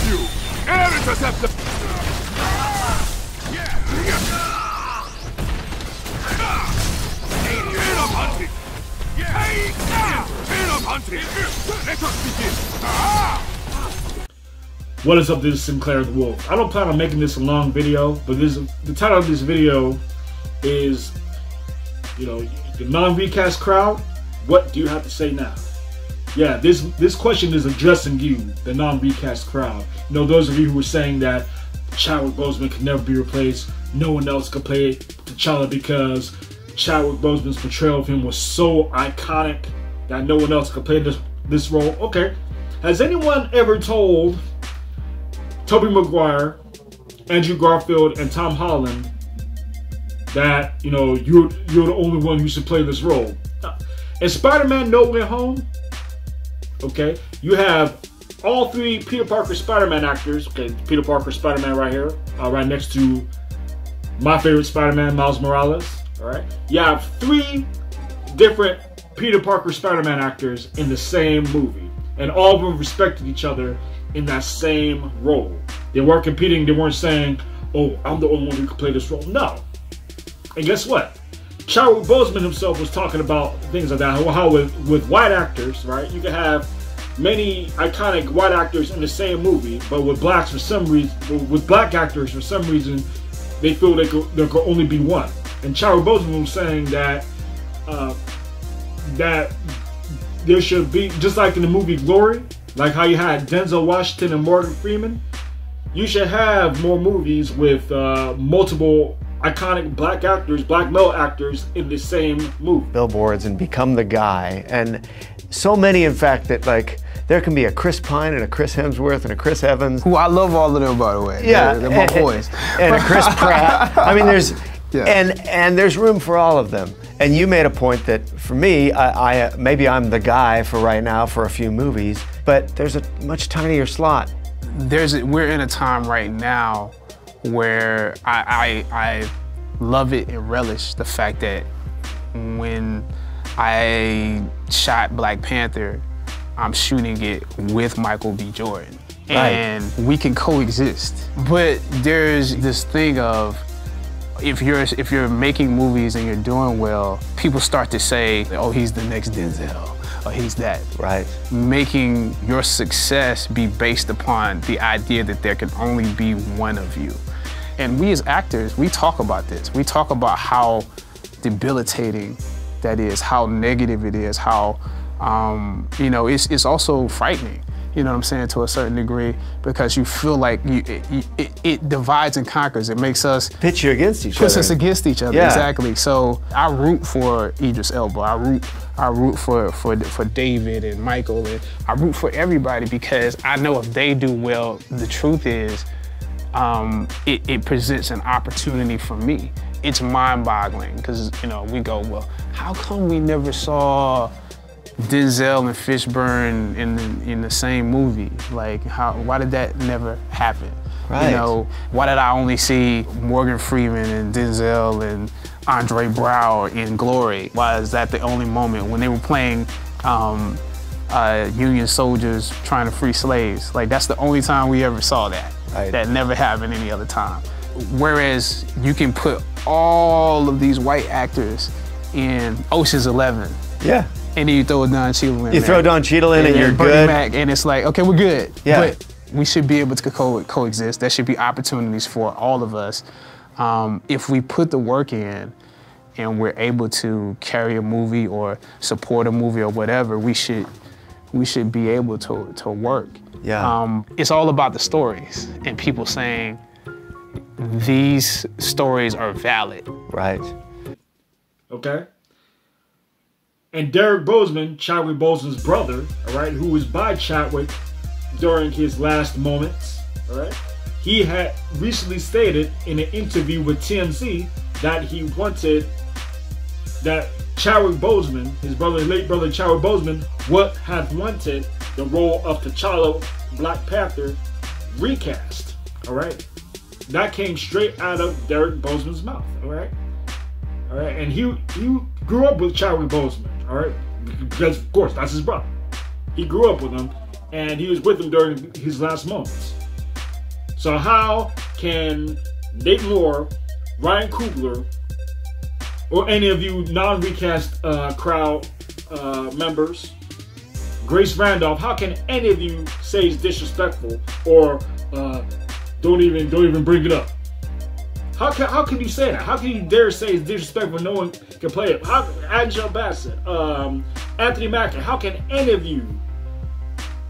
you! Air interceptor! Chain of hunting! Chain of hunting! Let us begin! What is up, this is SynClaiR the Wolf. I don't plan on making this a long video, but the title of this video is, the non-recast crowd, what do you have to say now? Yeah, this question is addressing you, the non-recast crowd. Those of you who were saying that Chadwick Boseman could never be replaced, no one else could play T'Challa because Chadwick Boseman's portrayal of him was so iconic that no one else could play this role. Okay, has anyone ever told Tobey Maguire, Andrew Garfield, and Tom Holland that you're the only one who should play this role? In Spider-Man No Way Home, okay, you have all three Peter Parker Spider-Man actors. Okay, Peter Parker Spider-Man right here, right next to my favorite Spider-Man, Miles Morales. All right, you have three different Peter Parker Spider-Man actors in the same movie, and all of them respected each other in that same role. They weren't competing. They weren't saying, "Oh, I'm the only one who can play this role." No. And guess what? Chadwick Boseman himself was talking about things like that. How with white actors, right? You can have many iconic white actors in the same movie, but with blacks for some reason, with black actors for some reason, they feel there could only be one. And Chadwick Boseman was saying that that there should be, just like in the movie Glory, like how you had Denzel Washington and Morgan Freeman, you should have more movies with multiple iconic black actors, black male actors in the same movie. Billboards and become the guy. And so many, in fact, that there can be a Chris Pine and a Chris Hemsworth and a Chris Evans. Who I love all of them, by the way. Yeah. They're my boys. And a Chris Pratt. I mean, and there's room for all of them. And you made a point that, for me, maybe I'm the guy for right now for a few movies, but there's a much tinier slot. We're in a time right now where I love it and relish the fact that when I shot Black Panther, I'm shooting it with Michael B. Jordan. Right. And we can coexist. But there's this thing of, if you're making movies and you're doing well, people start to say, oh, he's the next Denzel, or he's that. Right. Making your success be based upon the idea that there can only be one of you. And we as actors, we talk about this. We talk about how debilitating that is, how negative it is, how, it's also frightening. You know what I'm saying, to a certain degree, because you feel like it divides and conquers. It makes us pit you against each other. Puts us against each other, yeah. Exactly. So I root for Idris Elba. I root for David and Michael, and I root for everybody because I know if they do well, the truth is, it presents an opportunity for me. It's mind-boggling because we go, well, how come we never saw Denzel and Fishburne in the same movie? Like, why did that never happen? Right. Why did I only see Morgan Freeman and Denzel and Andre Braugher in Glory? Why is that the only moment when they were playing Union soldiers trying to free slaves? Like, that's the only time we ever saw that. Right. That never happened any other time. Whereas you can put all of these white actors in Ocean's 11. Yeah. And then you throw Don Cheadle in. You throw Don Cheadle in and you're Bernie good. Mac, and it's like, okay, we're good. Yeah. But we should be able to coexist. There should be opportunities for all of us. If we put the work in and we're able to carry a movie or support a movie or whatever, we should be able to work. Yeah. It's all about the stories and people saying these stories are valid. Right. Okay. And Derek Boseman, Chadwick Boseman's brother, all right, who was by Chadwick during his last moments, all right, he had recently stated in an interview with TMZ that he wanted that Chadwick Boseman, his late brother Chadwick Boseman, would have wanted the role of T'Challa, Black Panther, recast, all right? That came straight out of Derek Boseman's mouth, all right? All right, and he grew up with Chadwick Boseman, all right? Because, of course, that's his brother. He grew up with him, and he was with him during his last moments. So how can Nate Moore, Ryan Coogler, or any of you non-recast crowd members, Grace Randolph, how can any of you say it's disrespectful or don't even bring it up? How can you say that? How can you dare say it's disrespectful? No one can play it. How Angela Bassett, Anthony Mackie, how can any of you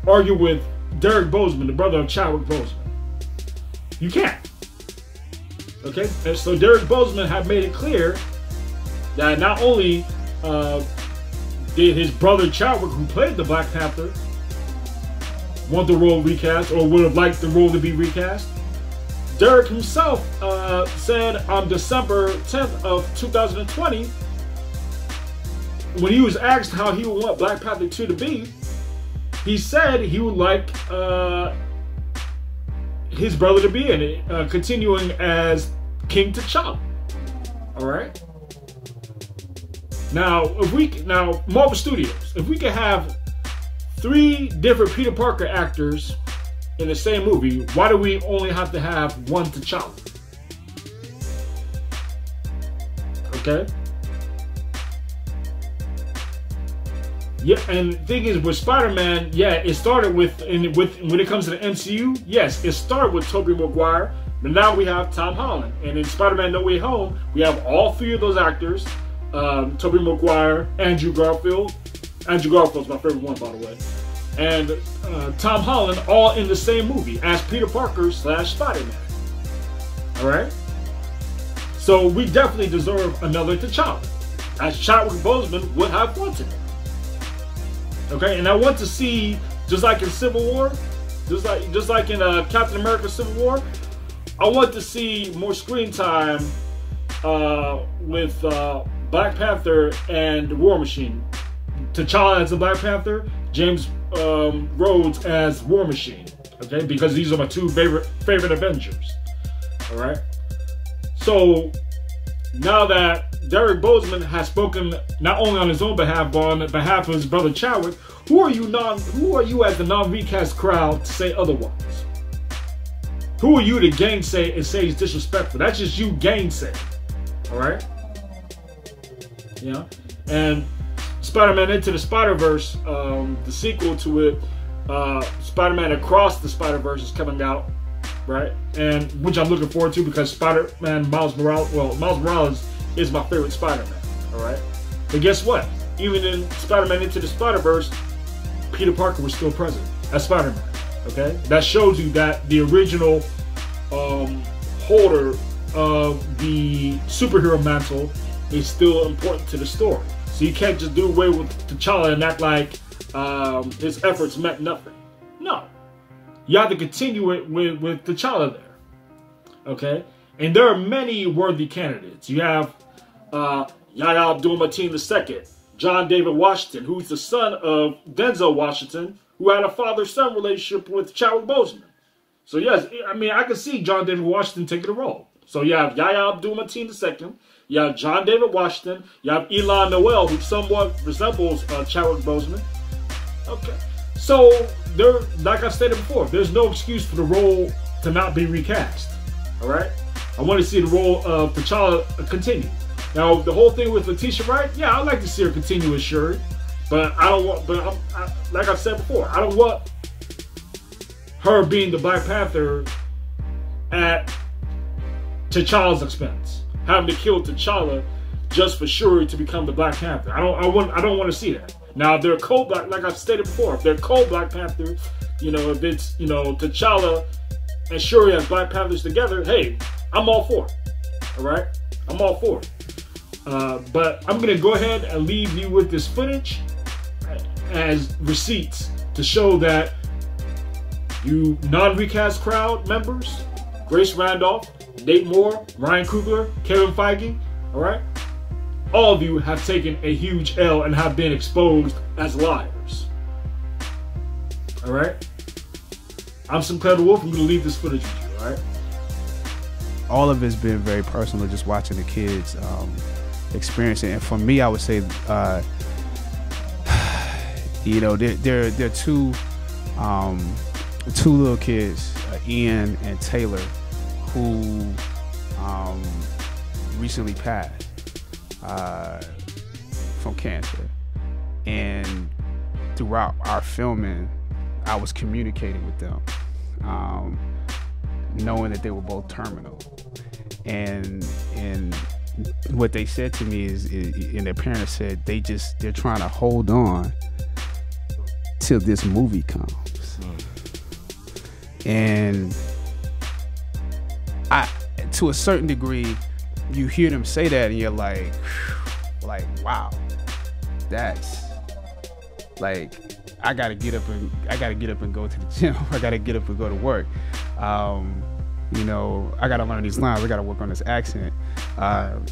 argue with Derek Bozeman, the brother of Chadwick Boseman? You can't. Okay, and so Derek Bozeman had made it clear that not only did his brother Chadwick, who played the Black Panther, want the role recast or would have liked the role to be recast, Derek himself said on December 10th of 2020, when he was asked how he would want Black Panther 2 to be, he said he would like his brother to be in it, continuing as King T'Challa. All right. Now, Marvel Studios, if we could have 3 different Peter Parker actors in the same movie, why do we only have to have one T'Challa? Okay. Yeah, and the thing is, with Spider-Man, yeah, it started with when it comes to the MCU, yes, it started with Tobey Maguire, but now we have Tom Holland. And in Spider-Man No Way Home, we have all 3 of those actors, Tobey Maguire, Andrew Garfield. Andrew Garfield's my favorite one, by the way. And Tom Holland, all in the same movie as Peter Parker / Spider-Man. All right? So we definitely deserve another T'Challa, as Chadwick Boseman would have wanted. Okay, and I want to see, just like in Civil War, just like in Captain America Civil War, I want to see more screen time with Black Panther and War Machine. T'Challa as the Black Panther, James Rhodes as War Machine. Okay, because these are my 2 favorite Avengers. All right. So now that Derek Bozeman has spoken not only on his own behalf, but on behalf of his brother Chadwick, who are you as the non-recast crowd to say otherwise? Who are you to gainsay and say it's disrespectful? That's just you gainsay. All right. Yeah. And Spider-Man Into the Spider-Verse, the sequel to it, Spider-Man Across the Spider-Verse is coming out, right? And which I'm looking forward to because Spider-Man Miles Morales is my favorite Spider-Man, all right? But guess what? Even in Spider-Man Into the Spider-Verse, Peter Parker was still present as Spider-Man, okay? That shows you that the original holder of the superhero mantle is still important to the story. So you can't just do away with T'Challa and act like his efforts meant nothing. No. You have to continue it with T'Challa there. Okay? And there are many worthy candidates. You have Yahya Abdul-Mateen II, John David Washington, who's the son of Denzel Washington, who had a father-son relationship with Chadwick Boseman. So yes, I mean, I can see John David Washington taking a role. So you have Yahya Abdul-Mateen II, you have John David Washington, you have Elon Noel, who somewhat resembles Chadwick Boseman. Okay. So, there, like I stated before, there's no excuse for the role to not be recast. Alright? I want to see the role of T'Challa continue. Now, the whole thing with Letitia Wright, yeah, I'd like to see her continue as Shuri. But I don't want, like I've said before, I don't want her being the Black Panther at T'Challa's expense. Having to kill T'Challa just for Shuri to become the Black Panther. I don't want to see that. Now, if they're co-Black, like I've stated before, if they're co-Black Panthers, you know, if it's, you know, T'Challa and Shuri as Black Panthers together, hey, I'm all for it. All right? I'm all for it. But I'm going to go ahead and leave you with this footage as receipts to show that you non-recast crowd members, Grace Randolph, Nate Moore, Ryan Coogler, Kevin Feige, all right? All of you have taken a huge L and have been exposed as liars. All right? I'm SynClaiR the Wolf. I'm going to leave this footage with you, all right? All of it's been very personal, just watching the kids experience it. And for me, I would say, you know, they're two two little kids, Ian and Taylor, who recently passed from cancer. And throughout our filming, I was communicating with them, knowing that they were both terminal. And what they said to me is, and their parents said, they're trying to hold on till this movie comes. And to a certain degree, you hear them say that and you're like, wow, that's like, I gotta get up and go to the gym. I gotta get up and go to work. You know, I gotta learn these lines. I gotta work on this accent.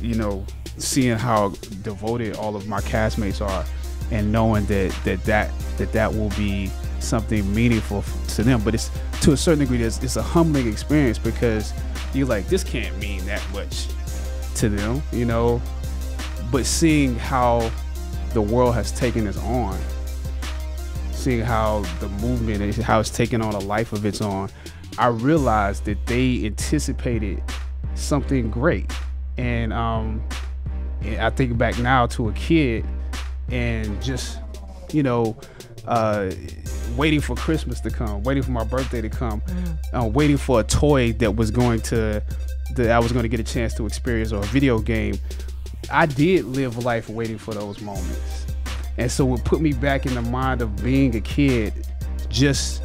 You know, seeing how devoted all of my castmates are, and knowing that will be something meaningful to them. But it's, to a certain degree, it's a humbling experience, because you're like, this can't mean that much to them, you know. But seeing how the world has taken us on, seeing how the movement and how it's taken on a life of its own, I realized that they anticipated something great. And I think back now to a kid and just, you know, waiting for Christmas to come, waiting for my birthday to come, waiting for a toy that I was going to get a chance to experience, or a video game. I did live life waiting for those moments. And so it put me back in the mind of being a kid, just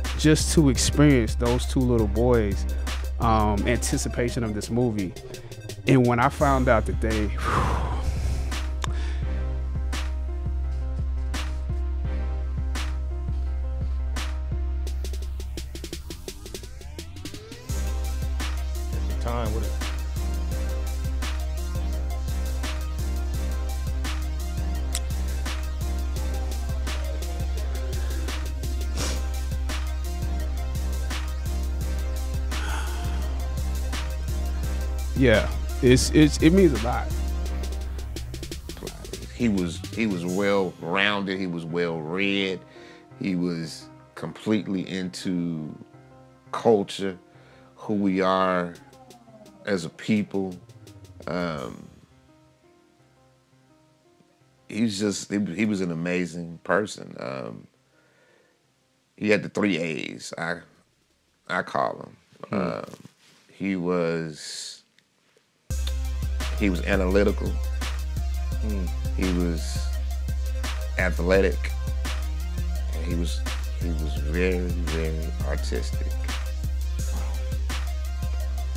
to experience those two little boys' anticipation of this movie. And when I found out that they, time with it. yeah, it means a lot. He was well-rounded. He was well-read. He was completely into culture, who we are as a people. He was an amazing person. He had the 3 A's, I call him. He was analytical. He was athletic. And he was very, very artistic.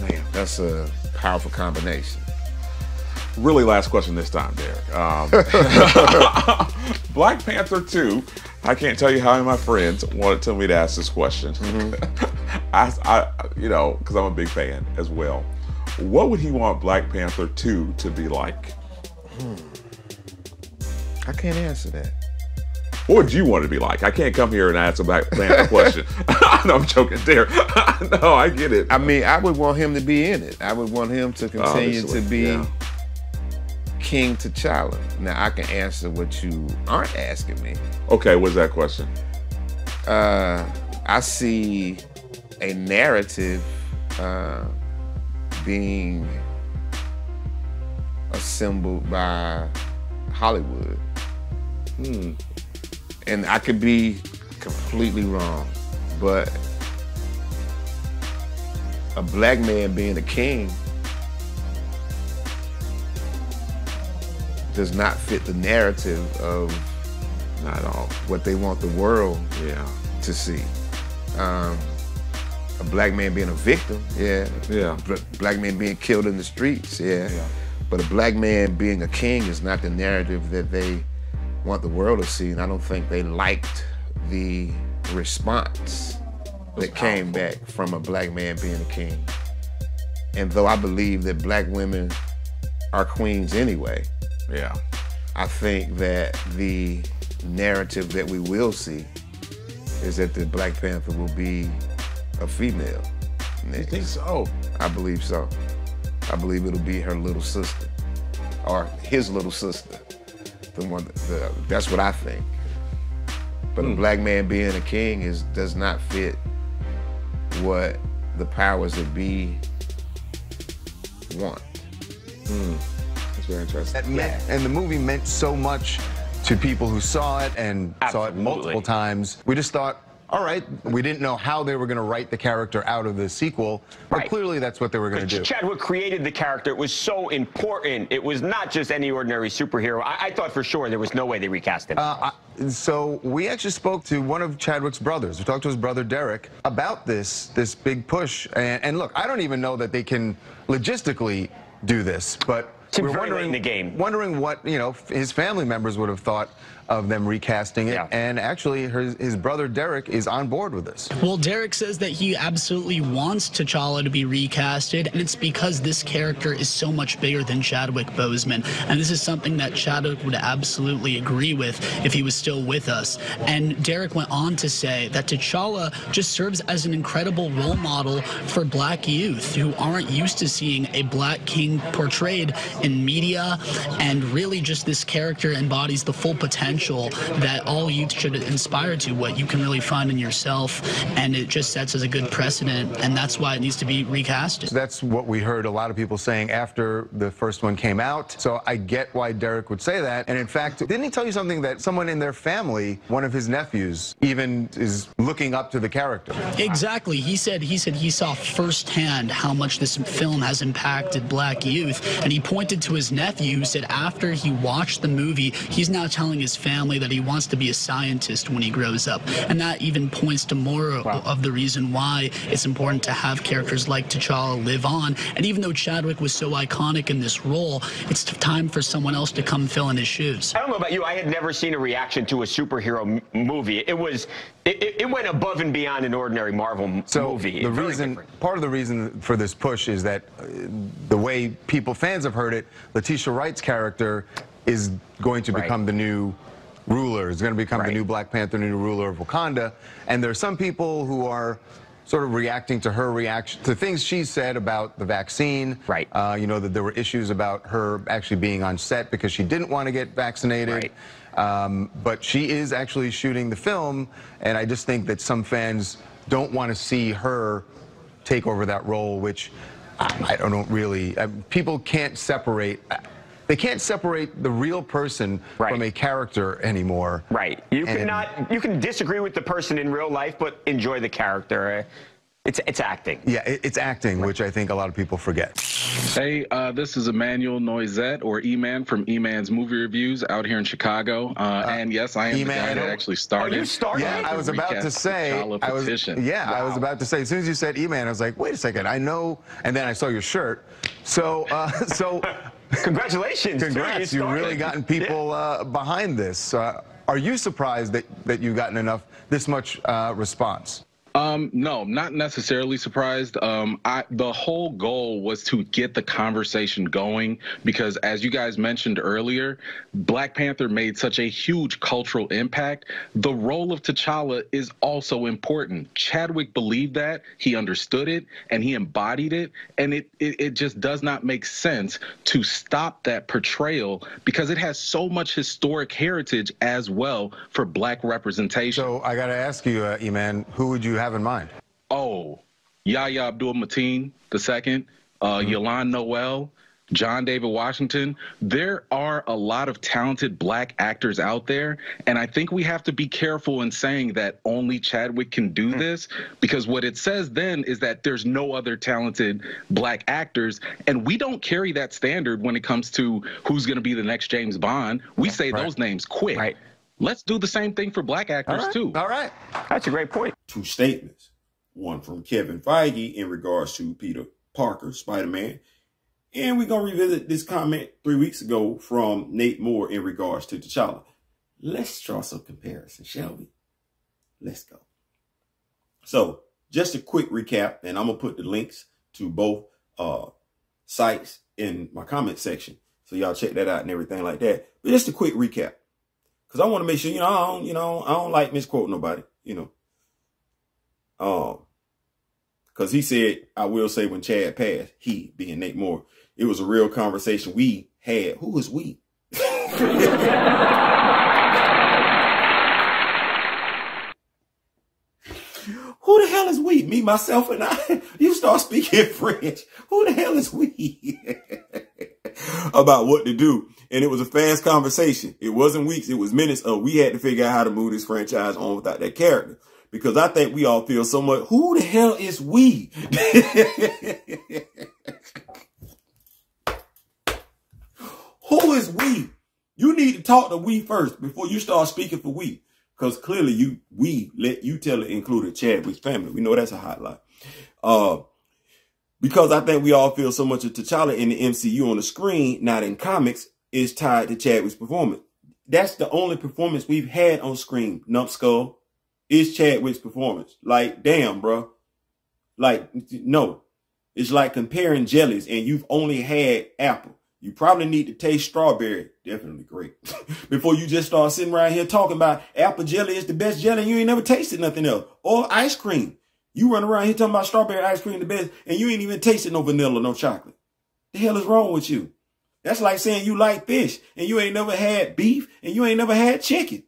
Man, that's a powerful combination. Really last question this time, Derek. Black Panther 2, I can't tell you how many of my friends wanted to me to ask this question. I you know, because I'm a big fan as well. What would he want Black Panther 2 to be like? I can't answer that. What would you want it to be like? I can't come here and ask a Black Panther question. No, I'm joking, Derek. No, I get it. I mean, I would want him to be in it. I would want him to continue to be King T'Challa. Now, I can answer what you aren't asking me. Okay, what's that question? I see a narrative being assembled by Hollywood. And I could be completely wrong, but a black man being a king does not fit the narrative of Not at all. what they want the world to see. A black man being a victim, black man being killed in the streets, but a black man being a king is not the narrative that they want the world to see, and I don't think they liked the response that came back from a black man being a king. And though I believe that black women are queens anyway, I think that the narrative that we will see is that the Black Panther will be a female next. You think so? I believe so. I believe it'll be her little sister, or his little sister. That's what I think. But a black man being a king does not fit what the powers that be want. That's very interesting. And the movie meant so much to people who saw it and saw it multiple times. We just thought, all right, we didn't know how they were going to write the character out of the sequel, but clearly that's what they were going to do. Chadwick created the character. It was so important. It was not just any ordinary superhero. I thought for sure there was no way they recast him. So we actually spoke to one of Chadwick's brothers. We talked to his brother Derek about this big push. And look, I don't even know that they can logistically do this, but we're wondering what, you know, his family members would have thought of them recasting it, and actually his brother Derek is on board with this. Well, Derek says that he absolutely wants T'Challa to be recasted, and it's because this character is so much bigger than Chadwick Boseman, and this is something that Chadwick would absolutely agree with if he was still with us. And Derek went on to say that T'Challa just serves as an incredible role model for black youth who aren't used to seeing a black king portrayed in media, and really just this character embodies the full potential that all youth should aspire to, what you can really find in yourself, and it just sets as a good precedent, and that's why it needs to be recasted. That's what we heard a lot of people saying after the first one came out, so I get why Derek would say that. And in fact, didn't he tell you something that someone in their family, one of his nephews, even is looking up to the character? Exactly. He said he saw firsthand how much this film has impacted black youth, and he pointed to his nephew who said after he watched the movie, he's now telling his family that he wants to be a scientist when he grows up. And that even points to more of the reason why it's important to have characters like T'Challa live on. And even though Chadwick was so iconic in this role, it's time for someone else to come fill in his shoes. I don't know about you, I had never seen a reaction to a superhero movie. It went above and beyond an ordinary Marvel movie. Part of the reason for this push is that the way fans have heard it, Letitia Wright's character is going to become the new ruler, is going to become the new Black Panther, new ruler of Wakanda. And there are some people who are sort of reacting to her reaction to things she said about the vaccine. You know, that there were issues about her actually being on set because she didn't want to get vaccinated. But she is actually shooting the film, and I just think that some fans don't want to see her take over that role, which I don't really, people can't separate. They can't separate the real person from a character anymore. You can disagree with the person in real life, but enjoy the character. It's acting. Yeah, it's acting, which I think a lot of people forget. Hey, this is Emmanuel Noisette, or E-Man from E-Man's Movie Reviews out here in Chicago. And yes, I am the guy that actually started. Oh, you started? Yeah, I was about to say. I was about to say. As soon as you said E-Man, I was like, wait a second, I know. And then I saw your shirt. So, congratulations. Congrats, you've really gotten people behind this. Are you surprised that you've gotten this much response? No, not necessarily surprised. The whole goal was to get the conversation going because, as you guys mentioned earlier, Black Panther made such a huge cultural impact. The role of T'Challa is also important. Chadwick believed that, he understood it, and he embodied it, and it just does not make sense to stop that portrayal because it has so much historic heritage as well for Black representation. So I got to ask you, E-Man, who would you have in mind? Oh, Yahya Abdul-Mateen II, Yolande Noel, John David Washington. There are a lot of talented Black actors out there, and I think we have to be careful in saying that only Chadwick can do this, because what it says then is that there's no other talented Black actors, and we don't carry that standard when it comes to who's going to be the next James Bond. We say those names quick. Let's do the same thing for Black actors, too. All right. That's a great point. Two statements. One from Kevin Feige in regards to Peter Parker, Spider-Man. And we're going to revisit this comment 3 weeks ago from Nate Moore in regards to T'Challa. Let's draw some comparisons, shall we? Let's go. So, just a quick recap, and I'm going to put the links to both sites in my comment section. So y'all check that out and everything like that. But just a quick recap. Because I want to make sure, I don't like misquote nobody, because he said, I will say when Chad passed, he being Nate Moore, it was a real conversation we had. Who is we? Who the hell is we? Me, myself, and I. You start speaking French. Who the hell is we? About what to do. And it was a fast conversation. It wasn't weeks. It was minutes of we had to figure out how to move this franchise on without that character. Because I think we all feel so much. Who the hell is we? Who is we? You need to talk to we first before you start speaking for we. Because clearly we let you tell it included Chadwick's family. We know that's a hotline. Because I think we all feel so much of T'Challa in the MCU on the screen, not in comics, is tied to Chadwick's performance. That's the only performance we've had on screen, Numbskull, is Chadwick's performance. Like, damn, bro. Like, no. It's like comparing jellies and you've only had apple. You probably need to taste strawberry. Definitely great. Before you just start sitting around here talking about apple jelly is the best jelly and you ain't never tasted nothing else. Or ice cream. You run around here talking about strawberry ice cream the best and you ain't even tasted no vanilla, no chocolate. The hell is wrong with you? That's like saying you like fish and you ain't never had beef and you ain't never had chicken.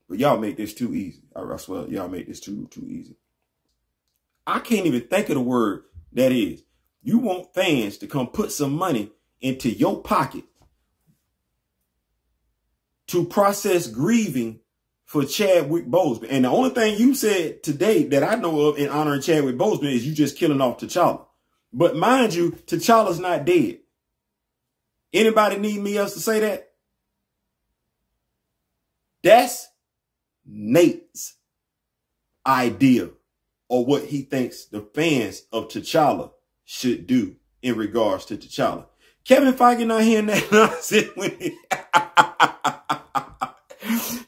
But y'all make this too easy. I swear, y'all make this too easy. I can't even think of the word that is. You want fans to come put some money into your pocket to process grieving for Chadwick Boseman. And the only thing you said today that I know of in honoring Chadwick Boseman is you just killing off T'Challa. But mind you, T'Challa's not dead. Anybody need me else to say that? That's Nate's idea or what he thinks the fans of T'Challa should do in regards to T'Challa. Kevin Feige not hearing that nonsense when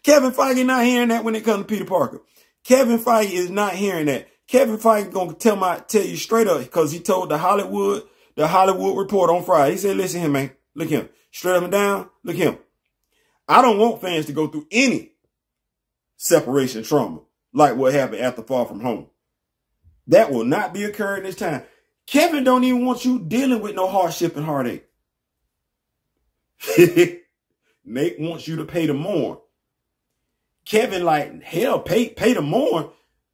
Kevin Feige not hearing that when it comes to Peter Parker. Kevin Feige is not hearing that. Kevin Feige gonna tell you straight up because he told the Hollywood Report on Friday. He said, listen here, man. Look him. Straight up and down. Look him. I don't want fans to go through any separation trauma like what happened after Far From Home. That will not be occurring this time. Kevin don't even want you dealing with no hardship and heartache. Nate wants you to pay the mourn. Kevin like, hell, pay the mourn.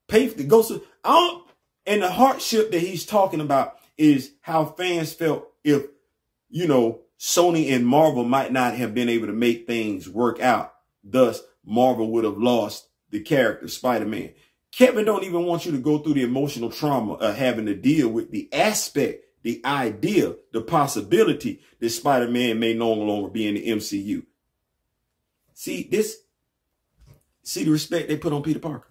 Pay the ghost. And the hardship that he's talking about is how fans felt if, you know, Sony and Marvel might not have been able to make things work out. Thus, Marvel would have lost the character Spider-Man. Kevin don't even want you to go through the emotional trauma of having to deal with the aspect, the idea, the possibility that Spider-Man may no longer be in the MCU. See the respect they put on Peter Parker.